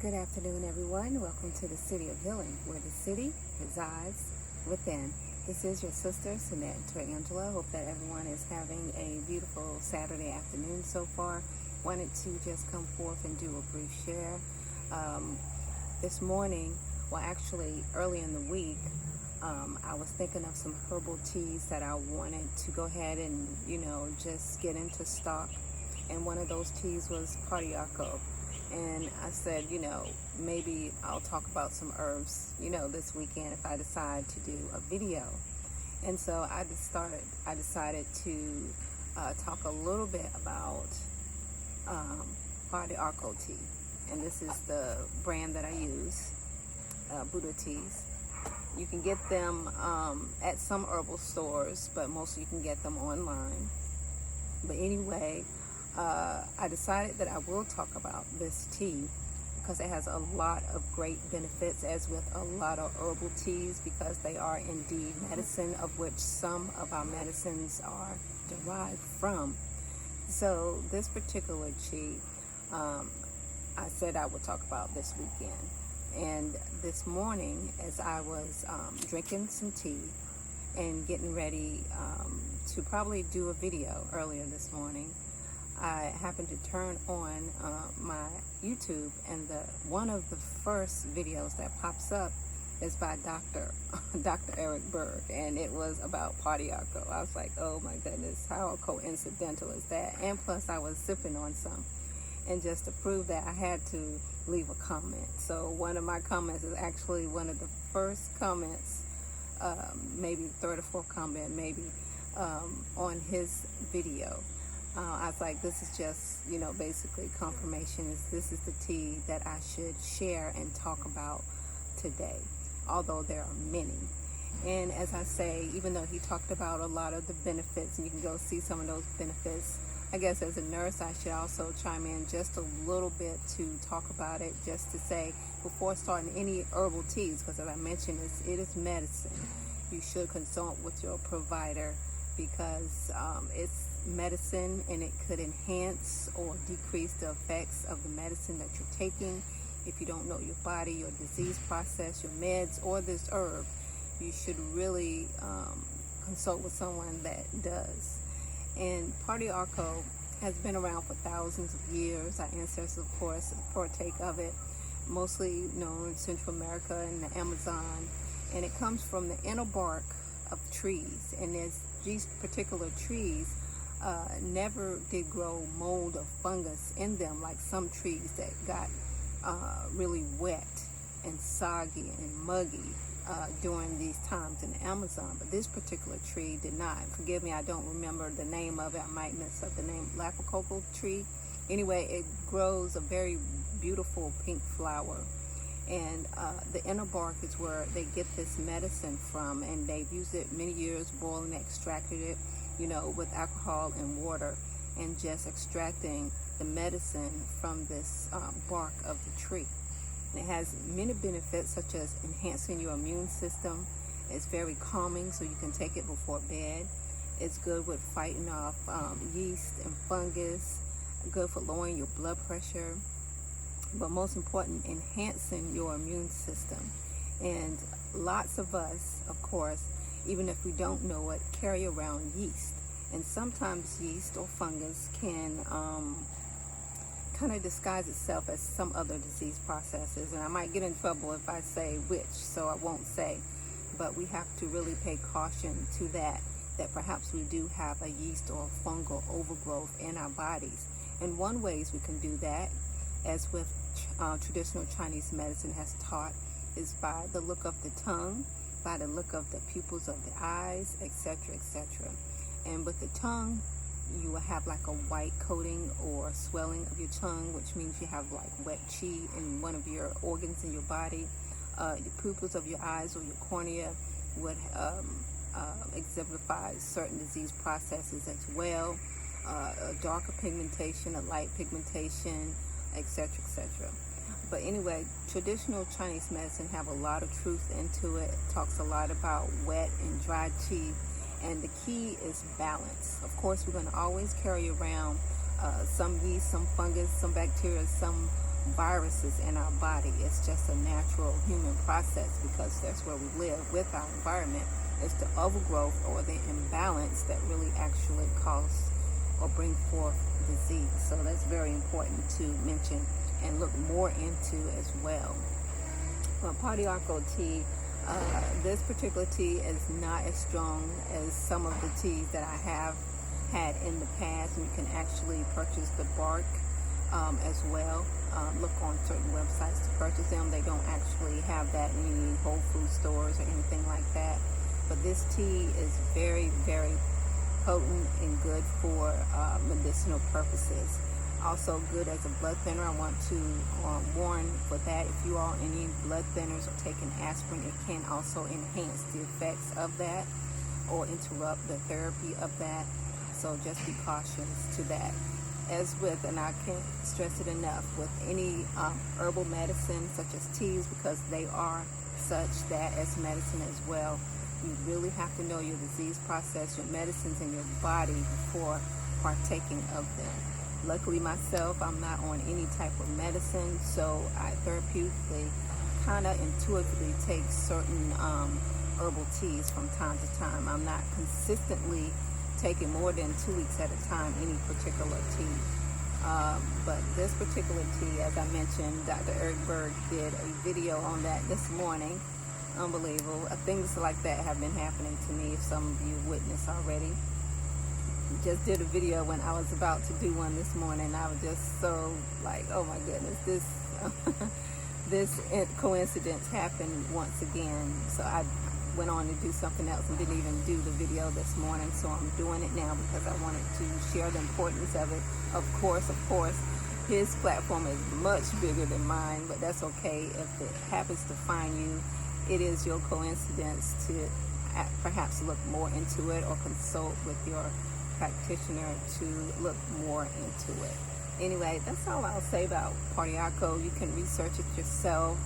Good afternoon, everyone. Welcome to the City of Healing, where the city resides within. This is your sister, Sinette Angela. Hope that everyone is having a beautiful Saturday afternoon so far. Wanted to just come forth and do a brief share. This morning, actually early in the week, I was thinking of some herbal teas that I wanted to go ahead and, just get into stock. And one of those teas was Arco. And I said, maybe I'll talk about some herbs, this weekend if I decide to do a video. And so I decided to talk a little bit about Arco tea. And this is the brand that I use, Buddha teas. You can get them at some herbal stores, but mostly you can get them online. But anyway, I decided that I will talk about this tea because it has a lot of great benefits, as with a lot of herbal teas, because they are indeed medicine, of which some of our medicines are derived from. So this particular tea, I said I would talk about this weekend. And this morning, as I was drinking some tea and getting ready to probably do a video earlier this morning, I happened to turn on my YouTube, and one of the first videos that pops up is by Dr. Eric Berg, and it was about Arco. I was like, oh my goodness, how coincidental is that? And plus I was sipping on some, and just to prove that, I had to leave a comment. So one of my comments is actually one of the first comments, maybe the third or fourth comment maybe, on his video. I was like, this is just, basically confirmation. This is the tea that I should share and talk about today, although there are many. And as I say, even though he talked about a lot of the benefits, and you can go see some of those benefits, I guess as a nurse, I should also chime in just a little bit to talk about it, just to say, before starting any herbal teas, because as I mentioned, it is medicine. You should consult with your provider, because it's medicine, and it could enhance or decrease the effects of the medicine that you're taking. If you don't know your body, your disease process, your meds, or this herb, you should really consult with someone that does. And Arco has been around for thousands of years. Our ancestors, of course, partake of it, mostly known in Central America and the Amazon. And it comes from the inner bark of trees. And these particular trees never did grow mold or fungus in them, like some trees that got really wet and soggy and muggy during these times in the Amazon. But this particular tree did not. Forgive me, I don't remember the name of it. I might mess up the name. Lapacoco tree. Anyway, it grows a very beautiful pink flower. And the inner bark is where they get this medicine from, and they've used it many years, boiling, extracted it, with alcohol and water, and just extracting the medicine from this bark of the tree. And it has many benefits, such as enhancing your immune system. It's very calming, so you can take it before bed. It's good with fighting off yeast and fungus, good for lowering your blood pressure, but most important, enhancing your immune system. And lots of us, of course, even if we don't know it, carry around yeast. And sometimes yeast or fungus can kind of disguise itself as some other disease processes. And I might get in trouble if I say which, so I won't say. But we have to really pay caution to that perhaps we do have a yeast or a fungal overgrowth in our bodies. And one ways we can do that, as with traditional Chinese medicine has taught, is by the look of the tongue, by the look of the pupils of the eyes, etc., etc. And with the tongue, you will have like a white coating or swelling of your tongue, which means you have like wet qi in one of your organs in your body. Your pupils of your eyes or your cornea would exemplify certain disease processes as well. A darker pigmentation, a light pigmentation, etc., etc. But anyway, traditional Chinese medicine have a lot of truth into it. It talks a lot about wet and dry qi, and the key is balance. Of course, we're going to always carry around some yeast, some fungus, some bacteria, some viruses in our body. It's just a natural human process because that's where we live with our environment. It's the overgrowth or the imbalance that really actually cause or bring forth disease. So that's very important to mention and look more into as well. Well, Party Arco tea, this particular tea is not as strong as some of the teas that I have had in the past. And you can actually purchase the bark as well. Look on certain websites to purchase them. They don't actually have that in any Whole Food stores or anything like that. But this tea is very, very potent and good for medicinal purposes. Also good as a blood thinner. I want to warn for that, if you are on any blood thinners or taking aspirin, it can also enhance the effects of that or interrupt the therapy of that. So just be cautious to that. As with, and I can't stress it enough, with any herbal medicine such as teas, because they are such that as medicine as well, you really have to know your disease process, your medicines in your body before partaking of them. Luckily myself, I'm not on any type of medicine, so I therapeutically kind of intuitively take certain herbal teas from time to time. I'm not consistently taking more than 2 weeks at a time any particular tea. But this particular tea, as I mentioned, Dr. Eric Berg did a video on that this morning. Unbelievable. Things like that have been happening to me, if some of you witnessed already. Just did a video when I was about to do one this morning. I was just so like, oh my goodness, this coincidence happened once again. So I went on to do something else and didn't even do the video this morning. So I'm doing it now because I wanted to share the importance of it. Of course, his platform is much bigger than mine, but that's okay. If it happens to find you, it is your coincidence to perhaps look more into it or consult with your practitioner to look more into it. Anyway, that's all I'll say about Party Arco. You can research it yourself,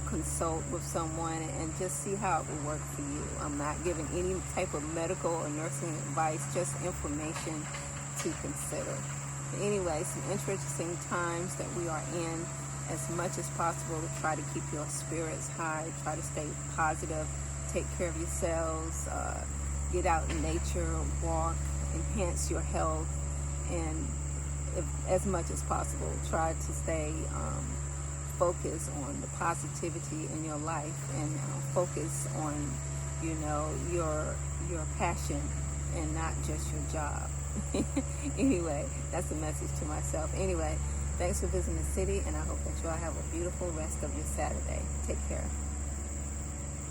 consult with someone, and just see how it will work for you. I'm not giving any type of medical or nursing advice, just information to consider. But anyway, some interesting times that we are in. As much as possible, try to keep your spirits high, try to stay positive, take care of yourselves, get out in nature, walk, enhance your health, and as much as possible, try to stay focused on the positivity in your life and focus on, your passion and not just your job. Anyway, that's a message to myself. Anyway, thanks for visiting the city, and I hope that you all have a beautiful rest of your Saturday. Take care.